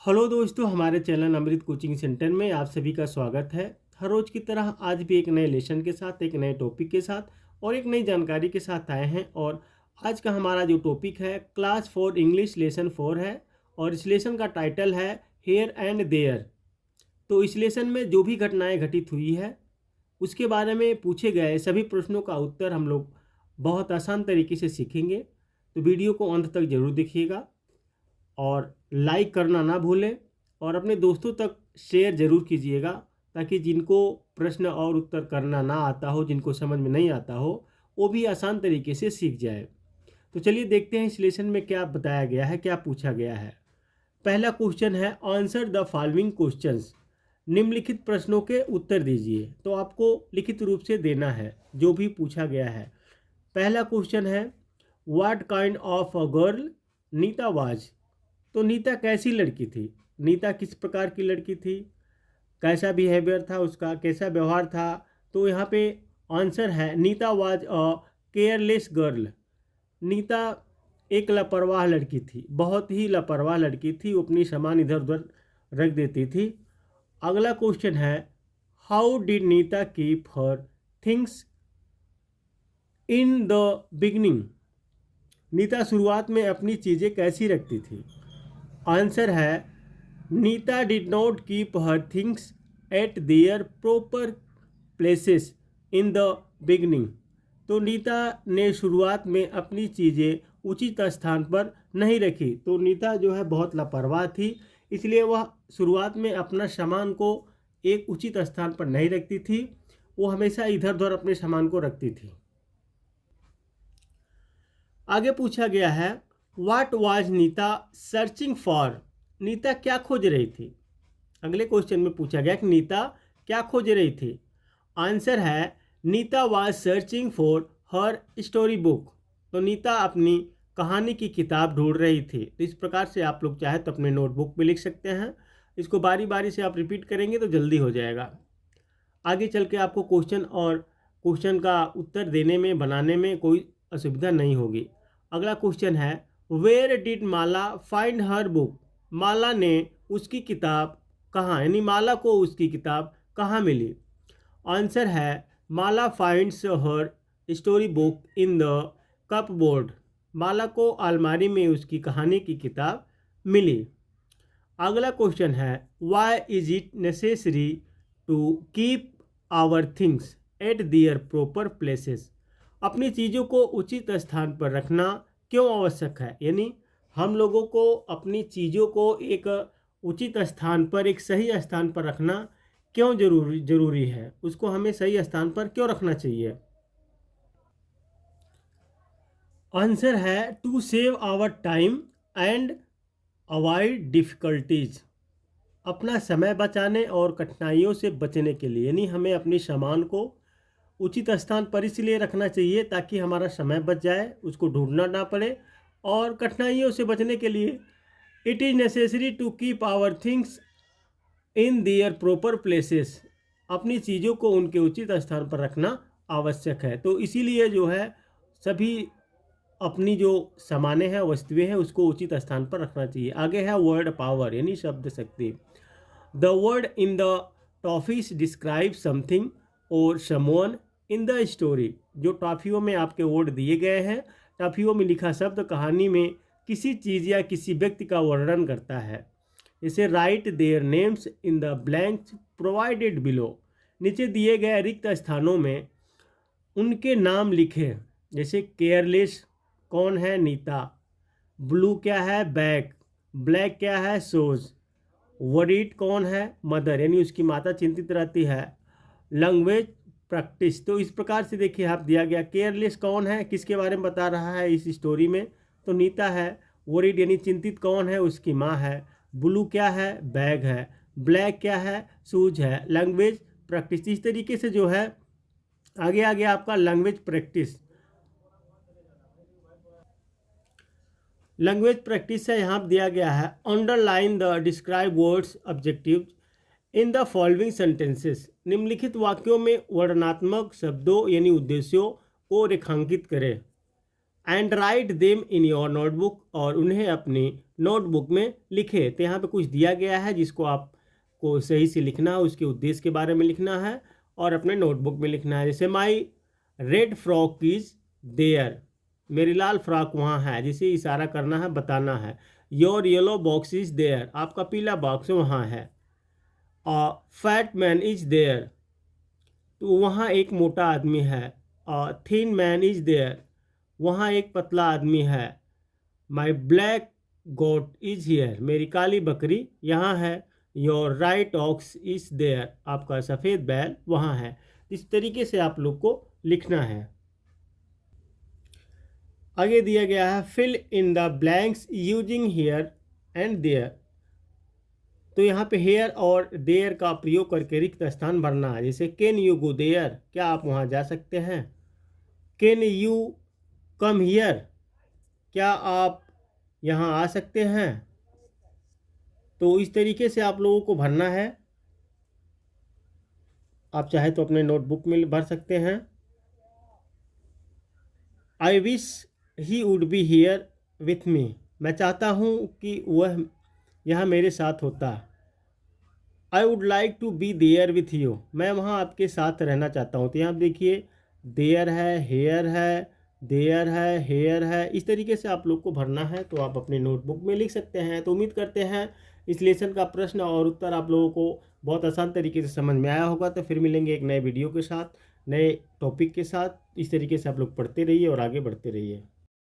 Hello दोस्तों, हमारे channel अमृत coaching centre में आप सभी का स्वागत है। हर रोज़ की तरह आज भी एक नए लेसन के साथ, एक नए टॉपिक के साथ और एक नई जानकारी के साथ आए हैं। और आज का हमारा जो टॉपिक है क्लास 4 इंग्लिश लेसन 4 है और इस लेसन का टाइटल है हेयर एंड देयर। तो इस लेसन में जो भी घटनाएं घटित हुई है उसके बारे में पूछे गए सभी प्रश्नों का उत्तर हम लोग बहुत आसान तरीके से सीखेंगे। तो वीडियो को अंत तक जरूर देखिएगा और लाइक करना ना भूलें और अपने दोस्तों तक शेयर ज़रूर कीजिएगा ताकि जिनको प्रश्न और उत्तर करना ना आता हो, जिनको समझ में नहीं आता हो, वो भी आसान तरीके से सीख जाए। तो चलिए देखते हैं इस लेसन में क्या बताया गया है, क्या पूछा गया है। पहला क्वेश्चन है आंसर द फॉलोइंग क्वेश्चंस। निम्नलिखित प्रश्नों के उत्तर दीजिए। तो आपको लिखित रूप से देना है जो भी पूछा गया है। पहला क्वेश्चन है what kind of a girl Nita was. तो नीता कैसी लड़की थी, नीता किस प्रकार की लड़की थी, कैसा बिहेवियर था उसका, कैसा व्यवहार था। तो यहाँ पे आंसर है Nita was a careless girl. Nita एक लापरवाह लड़की थी, बहुत ही लापरवाह लड़की थी, वो अपनी सामान इधर उधर रख देती थी। अगला क्वेश्चन है how did Nita keep her things in the beginning. Nita शुरुआत में अपनी चीज़ें कैसी रखती थी। आंसर है Nita did not keep her things at their proper places in the beginning. तो नीता ने शुरुआत में अपनी चीज़ें उचित स्थान पर नहीं रखी। तो नीता जो है बहुत लापरवाह थी, इसलिए वह शुरुआत में अपना सामान को एक उचित स्थान पर नहीं रखती थी, वो हमेशा इधर उधर अपने सामान को रखती थी। आगे पूछा गया है what was Nita searching for. Nita क्या खोज रही थी। अगले क्वेश्चन में पूछा गया कि नीता क्या खोज रही थी। आंसर है Nita was searching for her story book. तो नीता अपनी कहानी की किताब ढूंढ रही थी। तो इस प्रकार से आप लोग चाहे तो अपने नोटबुक में लिख सकते हैं। इसको बारी बारी से आप रिपीट करेंगे तो जल्दी हो जाएगा। आगे चल के आपको क्वेश्चन का उत्तर देने में, बनाने में कोई असुविधा नहीं होगी। अगला क्वेश्चन है where did Mala find her book. Mala ने उसकी किताब कहाँ, यानी माला को उसकी किताब कहाँ मिली। आंसर है Mala finds her story book in the cupboard. Mala को अलमारी में उसकी कहानी की किताब मिली। अगला क्वेश्चन है why is it necessary to keep our things at their proper places. अपनी चीज़ों को उचित स्थान पर रखना क्यों आवश्यक है, यानी हम लोगों को अपनी चीज़ों को एक उचित स्थान पर, एक सही स्थान पर रखना क्यों जरूरी है, उसको हमें सही स्थान पर क्यों रखना चाहिए। आंसर है to save our time and avoid difficulties. अपना समय बचाने और कठिनाइयों से बचने के लिए, यानी हमें अपने सामान को उचित स्थान पर इसलिए रखना चाहिए ताकि हमारा समय बच जाए, उसको ढूंढना ना पड़े। और कठिनाइयों से बचने के लिए it is necessary to keep our things in their proper places. अपनी चीज़ों को उनके उचित स्थान पर रखना आवश्यक है। तो इसीलिए जो है सभी अपनी जो सामानें हैं, वस्तुएं हैं, उसको उचित स्थान पर रखना चाहिए। आगे है वर्ड पावर, यानी शब्द शक्ति। The word in the toffees describe something और समवन इन द स्टोरी। जो टॉफियों में आपके वर्ड दिए गए हैं, टॉफियों में लिखा शब्द कहानी में किसी चीज़ या किसी व्यक्ति का वर्णन करता है। जैसे right their names in the blanks provided below. नीचे दिए गए रिक्त स्थानों में उनके नाम लिखें। जैसे केयरलेस कौन है, नीता। ब्लू क्या है, बैग। ब्लैक क्या है, सोज। वरीड कौन है, मदर, यानी उसकी माता चिंतित रहती है। Language practice. तो इस प्रकार से देखिए आप दिया गया केयरलेस कौन है, किसके बारे में बता रहा है इस स्टोरी में, तो नीता है। वरीड यानी चिंतित कौन है, उसकी माँ है। ब्लू क्या है, बैग है। ब्लैक क्या है, शूज है। Language practice. इस तरीके से जो है आगे आगे आपका लैंग्वेज प्रैक्टिस। लैंग्वेज प्रैक्टिस से यहाँ दिया गया है underline the describe words objective in the following sentences. निम्नलिखित वाक्यों में वर्णनात्मक शब्दों यानी उद्देश्यों को रेखांकित करें। And write them in your notebook, और उन्हें अपनी नोटबुक में लिखे। तो यहाँ पे कुछ दिया गया है जिसको आपको सही से लिखना है, उसके उद्देश्य के बारे में लिखना है और अपने नोटबुक में लिखना है। जैसे माई रेड फ्रॉक इज देयर, मेरी लाल फ्रॉक वहाँ है, जिसे इशारा करना है, बताना है। Your yellow box is there, आपका पीला बॉक्स वहाँ है। फैट मैन इज देयर, तो वहाँ एक मोटा आदमी है। थिन मैन इज देयर, वहाँ एक पतला आदमी है। My black goat is here, मेरी काली बकरी यहाँ है। Your white ox is there, आपका सफ़ेद बैल वहाँ है। इस तरीके से आप लोग को लिखना है। आगे दिया गया है fill in the blanks using here and there. तो यहाँ पे हेयर और देयर का प्रयोग करके रिक्त स्थान भरना है। जैसे कैन यू गो देयर, क्या आप वहाँ जा सकते हैं। कैन यू कम हियर, क्या आप यहाँ आ सकते हैं। तो इस तरीके से आप लोगों को भरना है। आप चाहे तो अपने नोटबुक में भर सकते हैं। I wish he would be here with me, मैं चाहता हूँ कि वह यहाँ मेरे साथ होता। I would like to be there with you, मैं वहाँ आपके साथ रहना चाहता हूँ। तो यहाँ देखिए देयर है, हेयर है, देयर है, हेयर है। इस तरीके से आप लोग को भरना है, तो आप अपने नोटबुक में लिख सकते हैं। तो उम्मीद करते हैं इस लेसन का प्रश्न और उत्तर आप लोगों को बहुत आसान तरीके से समझ में आया होगा। तो फिर मिलेंगे एक नए वीडियो के साथ, नए टॉपिक के साथ। इस तरीके से आप लोग पढ़ते रहिए और आगे बढ़ते रहिए।